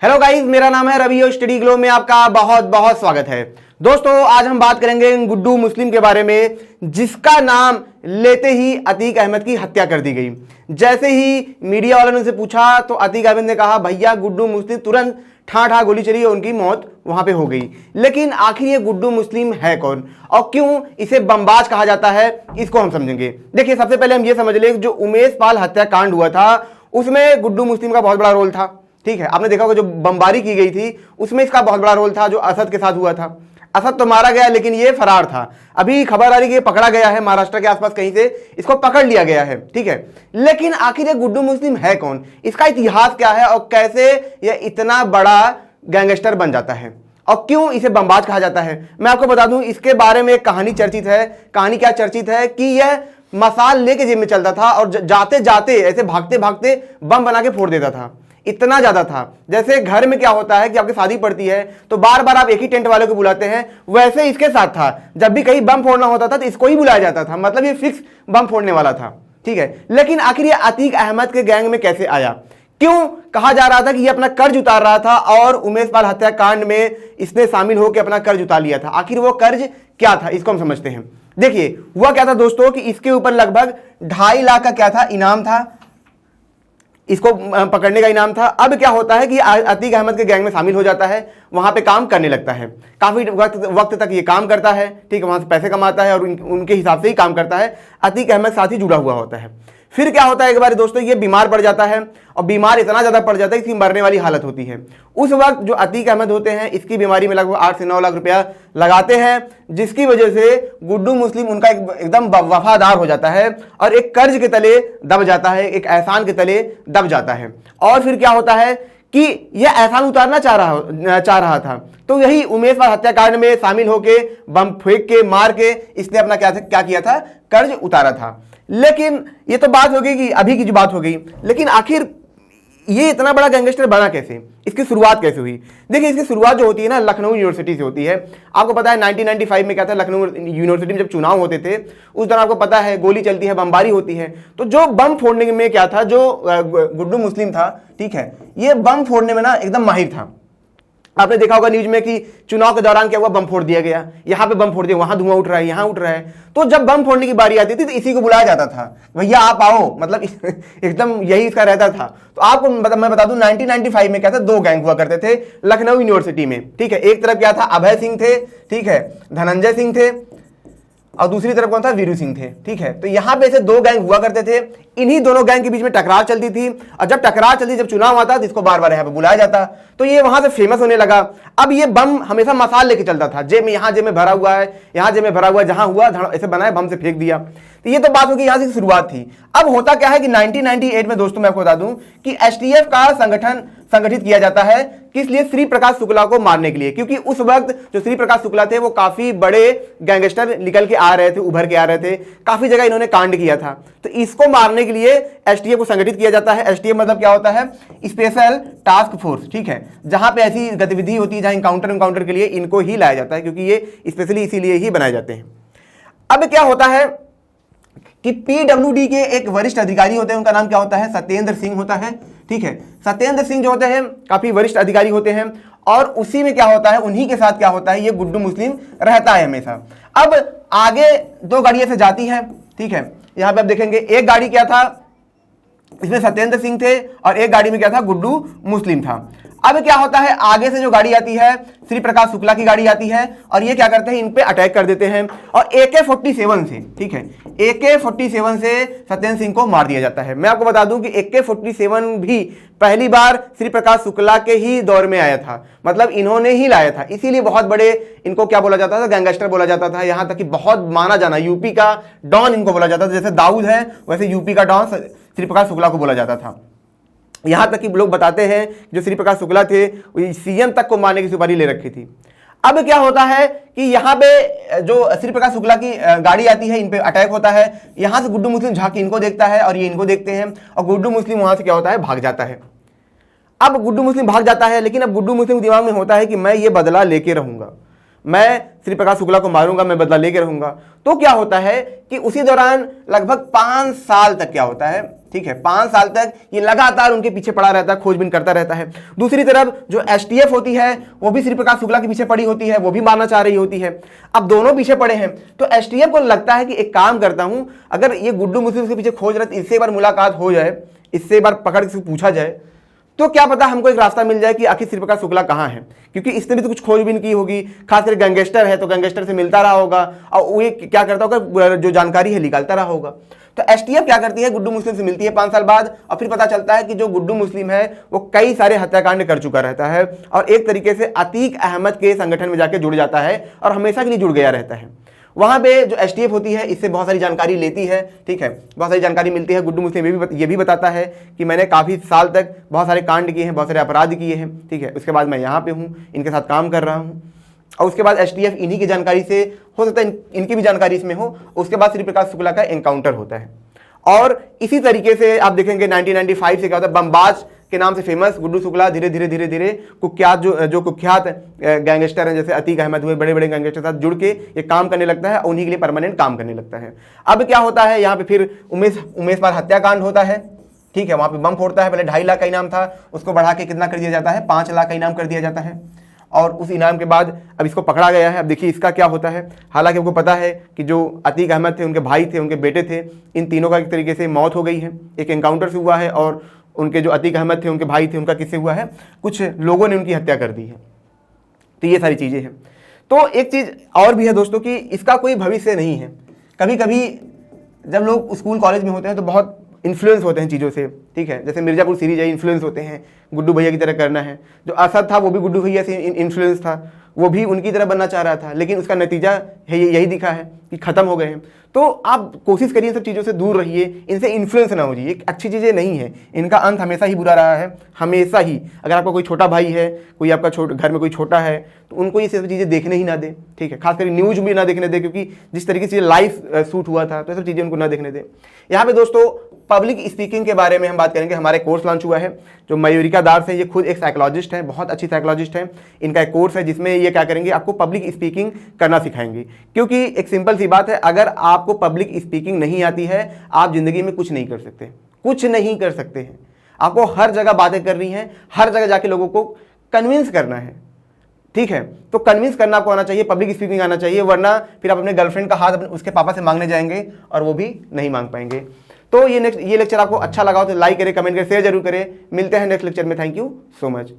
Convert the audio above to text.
Hello guys, मेरा नाम है रवि और स्टडी ग्लो में आपका बहुत बहुत स्वागत है। दोस्तों, आज हम बात करेंगे गुड्डू मुस्लिम के बारे में, जिसका नाम लेते ही अतीक अहमद की हत्या कर दी गई। जैसे ही मीडिया वालों ने उनसे पूछा तो अतीक अहमद ने कहा, भैया गुड्डू मुस्लिम, तुरंत ठा गोली चली और उनकी मौत वहां पे हो गई। लेकिन आखिर ये गुड्डू मुस्लिम है कौन और क्यों इसे बमबाज कहा जाता है, इसको हम समझेंगे। देखिए, सबसे पहले हम ये समझ लें, जो उमेश पाल हत्याकांड हुआ था उसमें गुड्डू मुस्लिम का बहुत बड़ा रोल था। ठीक है, आपने देखा होगा जो बमबारी की गई थी उसमें इसका बहुत बड़ा रोल था, जो असद के साथ हुआ था। असद तो मारा गया लेकिन ये फरार था। अभी खबर आ रही है कि ये पकड़ा गया है, महाराष्ट्र के आसपास कहीं से इसको पकड़ लिया गया है। ठीक है, लेकिन आखिर ये गुड्डू मुस्लिम है कौन, इसका इतिहास क्या है और कैसे ये इतना बड़ा गैंगस्टर बन जाता है और क्यों इसे बमबाज कहा जाता है, मैं आपको बता दूं। इसके बारे में एक कहानी चर्चित है। कहानी क्या चर्चित है कि यह मसाल लेके जेब में चलता था और जाते जाते ऐसे भागते भागते बम बना के फोड़ देता था। इतना ज्यादा था, जैसे घर में क्या होता है कि आपकी शादी पड़ती है तो बार बार आप एक ही टेंट वाले को बुलाते हैं, वैसे इसके साथ था। जब भी कहीं बम फोड़ना होता था तो इसको ही बुलाया जाता था, मतलब ये फिक्स बम फोड़ने वाला था। ठीक है, लेकिन आखिर ये अतीक अहमद के गैंग में कैसे आया? क्यों कहा जा रहा था कि ये अपना कर्ज उतार रहा था और उमेश पाल हत्याकांड में इसने शामिल होकर अपना कर्ज उतार लिया था? आखिर वो कर्ज क्या था, इसको हम समझते हैं। देखिए, हुआ क्या था दोस्तों कि इसके ऊपर लगभग 2.5 लाख का क्या था, इनाम था, इसको पकड़ने का इनाम था। अब क्या होता है कि अतीक अहमद के गैंग में शामिल हो जाता है, वहां पे काम करने लगता है। काफी वक्त तक ये काम करता है। ठीक है, वहां से पैसे कमाता है और उनके हिसाब से ही काम करता है। अतीक अहमद साथ ही जुड़ा हुआ होता है। फिर क्या होता है, एक बार दोस्तों ये बीमार पड़ जाता है और बीमार इतना ज्यादा पड़ जाता है कि मरने वाली हालत होती है। उस वक्त जो अतीक अहमद होते हैं इसकी बीमारी में लगभग 8 से 9 लाख रुपया लगाते हैं, जिसकी वजह से गुड्डू मुस्लिम उनका एकदम वफादार हो जाता है और एक कर्ज के तले दब जाता है, एक एहसान के तले दब जाता है। और फिर क्या होता है कि यह एहसान उतारना चाह रहा था, तो यही उमेश पाल हत्याकांड में शामिल होके बम फेंक के मार के इसने अपना क्या किया था, कर्ज उतारा था। लेकिन ये तो बात हो गई कि अभी की जो बात हो गई, लेकिन आखिर ये इतना बड़ा गैंगस्टर बना कैसे, इसकी शुरुआत कैसे हुई? देखिए, इसकी शुरुआत जो होती है ना, लखनऊ यूनिवर्सिटी से होती है। आपको पता है 1995 में क्या था, लखनऊ यूनिवर्सिटी में जब चुनाव होते थे उस दौरान आपको पता है गोली चलती है, बमबारी होती है। तो जो बम फोड़ने में क्या था, जो गुड्डू मुस्लिम था, ठीक है, ये बम फोड़ने में ना एकदम माहिर था। आपने देखा होगा न्यूज में कि चुनाव के दौरान क्या हुआ, बम फोड़ दिया गया, यहां पे बम फोड़ दिया, वहां धुआं उठ रहा है, यहां उठ रहा है। तो जब बम फोड़ने की बारी आती थी तो इसी को बुलाया जाता था, भैया आप आओ, मतलब एकदम यही इसका रहता था। तो आपको मैं बता दूं 1995 में क्या था, 2 गैंग हुआ करते थे लखनऊ यूनिवर्सिटी में। ठीक है, एक तरफ क्या था, अभय सिंह थे, ठीक है, धनंजय सिंह थे, और दूसरी तरफ कौन था, वीरू सिंह थे। ठीक है, तो यहां पे ऐसे 2 गैंग हुआ करते थे। इन्हीं दोनों गैंग के बीच में टकरार चलती थी और जब टकरार चलती, जब चुनाव आता तो इसको बार बार यहाँ पे बुलाया जाता, तो ये वहां से फेमस होने लगा। अब ये बम हमेशा मसाल लेके चलता था, जेब में, यहाँ जेब में भरा हुआ है, यहाँ जेब में भरा हुआ है, जहां हुआ ऐसे बनाया, बम से फेंक दिया। तो ये तो बात होगी, यहां से शुरुआत थी। अब होता क्या है कि 1998 में दोस्तों मैं आपको बता दूं कि एसटीएफ का संगठित किया जाता है, किस लिए, श्री प्रकाश शुक्ला को मारने के लिए। क्योंकि उस वक्त जो श्री प्रकाश शुक्ला थे वो काफी बड़े गैंगस्टर निकल के आ रहे थे, उभर के आ रहे थे, काफी जगह इन्होंने कांड किया था। तो इसको मारने के लिए एसटीएफ को संगठित किया जाता है। एसटीएफ मतलब क्या होता है, स्पेशल टास्क फोर्स। ठीक है, जहां पे ऐसी गतिविधि होती है, जहां इनकाउंटर के लिए इनको ही लाया जाता है, क्योंकि ये स्पेशली इसीलिए ही बनाए जाते हैं। अब क्या होता है कि पीडब्ल्यूडी के एक वरिष्ठ अधिकारी होते हैं, उनका नाम क्या होता है, सत्येंद्र सिंह होता है। ठीक है, सत्येंद्र सिंह जो होते हैं काफी वरिष्ठ अधिकारी होते हैं और उसी में क्या होता है, उन्हीं के साथ क्या होता है, ये गुड्डू मुस्लिम रहता है हमेशा। अब आगे 2 गाड़ियां से जाती है। ठीक है, यहां पे आप देखेंगे एक गाड़ी क्या था, इसमें सत्येंद्र सिंह थे और एक गाड़ी में क्या था, गुड्डू मुस्लिम था। अब क्या होता है, आगे से जो गाड़ी आती है श्री प्रकाश शुक्ला की गाड़ी आती है और ये क्या करते हैं, इन पे अटैक कर देते हैं और AK-47 से, ठीक है, AK-47 से सत्येंद्र सिंह को मार दिया जाता है। मैं आपको बता दूं कि AK-47 भी पहली बार श्री प्रकाश शुक्ला के ही दौर में आया था, मतलब इन्होंने ही लाया था, इसीलिए बहुत बड़े इनको क्या बोला जाता था, गैंगस्टर बोला जाता था। यहां तक कि बहुत माना जाना, यूपी का डॉन इनको बोला जाता था। जैसे दाऊद है वैसे यूपी का डॉन श्री प्रकाश शुक्ला को बोला जाता था। यहां तक कि लोग बताते हैं जो श्री प्रकाश शुक्ला थे सीएम तक को मारने की सुपारी ले रखी थी। अब क्या होता है कि यहां पे जो श्री प्रकाश शुक्ला की गाड़ी आती है, इन पे अटैक होता है। यहां से गुड्डू मुस्लिम झांक इनको देखता है और ये इनको देखते हैं और गुड्डू मुस्लिम वहां से क्या होता है, भाग जाता है। अब गुड्डू मुस्लिम भाग जाता है, लेकिन अब गुड्डू मुस्लिम दिमाग में होता है कि मैं ये बदला लेके रहूंगा, मैं श्री प्रकाश शुक्ला को मारूंगा, मैं बदला लेके रहूंगा। तो क्या होता है कि उसी दौरान लगभग 5 साल तक क्या होता है, ठीक है, 5 साल तक ये लगातार उनके पीछे पड़ा रहता है, खोजबीन करता रहता है। दूसरी तरफ जो एसटीएफ होती है वो भी श्री प्रकाश शुक्ला के पीछे पड़ी होती है, वो भी मारना चाह रही होती है। अब दोनों पीछे पड़े हैं तो एसटीएफ को लगता है कि एक काम करता हूं, अगर ये गुड्डू मुस्लिम के पीछे खोज रहे तो इससे एक बार मुलाकात हो जाए, इससे एक बार पकड़ के पूछा जाए, तो क्या पता हमको एक रास्ता मिल जाए कि आखिर श्री प्रकाश शुक्ला कहाँ है, क्योंकि इसने भी तो कुछ खोजबीन की होगी, खासकर गैंगस्टर है तो गैंगस्टर से मिलता रहा होगा और वो क्या करता होगा, जो जानकारी है निकालता रहा होगा। तो एसटीएफ क्या करती है, गुड्डू मुस्लिम से मिलती है 5 साल बाद और फिर पता चलता है कि जो गुड्डू मुस्लिम है वो कई सारे हत्याकांड कर चुका रहता है और एक तरीके से अतीक अहमद के संगठन में जाके जुड़ जाता है और हमेशा के लिए जुड़ गया रहता है। वहां पे जो एसटीएफ होती है इससे बहुत सारी जानकारी लेती है, ठीक है, बहुत सारी जानकारी मिलती है। गुड्डू मुस्लिम ये भी बताता है कि मैंने काफ़ी साल तक बहुत सारे कांड किए हैं, बहुत सारे अपराध किए हैं, ठीक है, उसके बाद मैं यहाँ पे हूँ, इनके साथ काम कर रहा हूँ। और उसके बाद एसटीएफ इन्हीं की जानकारी से, हो सकता है इनकी भी जानकारी इसमें हो, उसके बाद श्री प्रकाश शुक्ला का एनकाउंटर होता है। और इसी तरीके से आप देखेंगे 1995 से क्या होता है, बमबाज के नाम से फेमस गुड्डू शुक्ला धीरे धीरे कुख्यात जो कुख्यात गैंगस्टर हैं जैसे अतीक अहमद हुए, बड़े बड़े गैंगस्टर के साथ जुड़ के ये काम करने लगता है, उन्हीं के लिए परमानेंट काम करने लगता है। अब क्या होता है, यहाँ पे फिर उमेश पाल हत्याकांड होता है, ठीक है, वहाँ पे बम फोड़ता है, पहले 2.5 लाख का इनाम था, उसको बढ़ा के कितना कर दिया जाता है, 5 लाख का इनाम कर दिया जाता है। और उस इनाम के बाद अब इसको पकड़ा गया है। अब देखिए इसका क्या होता है, हालांकि हमको पता है कि जो अतीक अहमद थे, उनके भाई थे, उनके बेटे थे, इन तीनों का एक तरीके से मौत हो गई है, एक एनकाउंटर से हुआ है, और उनके जो अतीक अहमद थे, उनके भाई थे, उनका किससे हुआ है, कुछ लोगों ने उनकी हत्या कर दी है। तो ये सारी चीज़ें हैं। तो एक चीज़ और भी है दोस्तों कि इसका कोई भविष्य नहीं है। कभी कभी जब लोग स्कूल कॉलेज में होते हैं तो बहुत इन्फ्लुएंस होते हैं चीज़ों से, ठीक है, जैसे मिर्ज़ापुर सीरीज है, इन्फ्लुएंस होते हैं, गुड्डू भैया की तरह करना है। जो असद था वो भी गुड्डू भैया से इन्फ्लुएंस था, वो भी उनकी तरह बनना चाह रहा था, लेकिन उसका नतीजा है यही दिखा है कि ख़त्म हो गए हैं। तो आप कोशिश करिए इन सब चीज़ों से दूर रहिए, इनसे इन्फ्लुएंस ना हो जाइए, एक अच्छी चीज़ें नहीं है, इनका अंत हमेशा ही बुरा रहा है, हमेशा ही। अगर आपका कोई छोटा भाई है, कोई आपका घर में कोई छोटा है, तो उनको ये सब चीज़ें देखने ही ना दें, ठीक है, खासकर न्यूज़ भी ना देखने दें, क्योंकि जिस तरीके से लाइव शूट हुआ था तो ये सब चीज़ें उनको ना देखने दें। यहाँ पे दोस्तों पब्लिक स्पीकिंग के बारे में हम बात करेंगे। हमारे कोर्स लॉन्च हुआ है, जो मयूरिका दास है, ये खुद एक साइकोलॉजिस्ट है, बहुत अच्छी साइकोलॉजिस्ट है। इनका एक कोर्स है जिसमें ये क्या करेंगे, आपको पब्लिक स्पीकिंग करना सिखाएंगे। क्योंकि एक सिंपल सी बात है, अगर आपको पब्लिक स्पीकिंग नहीं आती है, आप जिंदगी में कुछ नहीं कर सकते, कुछ नहीं कर सकते हैं। आपको हर जगह बातें करनी है, हर जगह जाके लोगों को कन्विंस करना है, ठीक है। तो कन्विंस करना आपको आना चाहिए, पब्लिक स्पीकिंग आना चाहिए, वरना फिर आप अपने गर्लफ्रेंड का हाथ उसके पापा से मांगने जाएंगे और वो भी नहीं मांग पाएंगे। तो ये लेक्चर आपको अच्छा लगा हो तो लाइक करें, कमेंट करें, शेयर जरूर करें। मिलते हैं नेक्स्ट लेक्चर में। Thank you so much.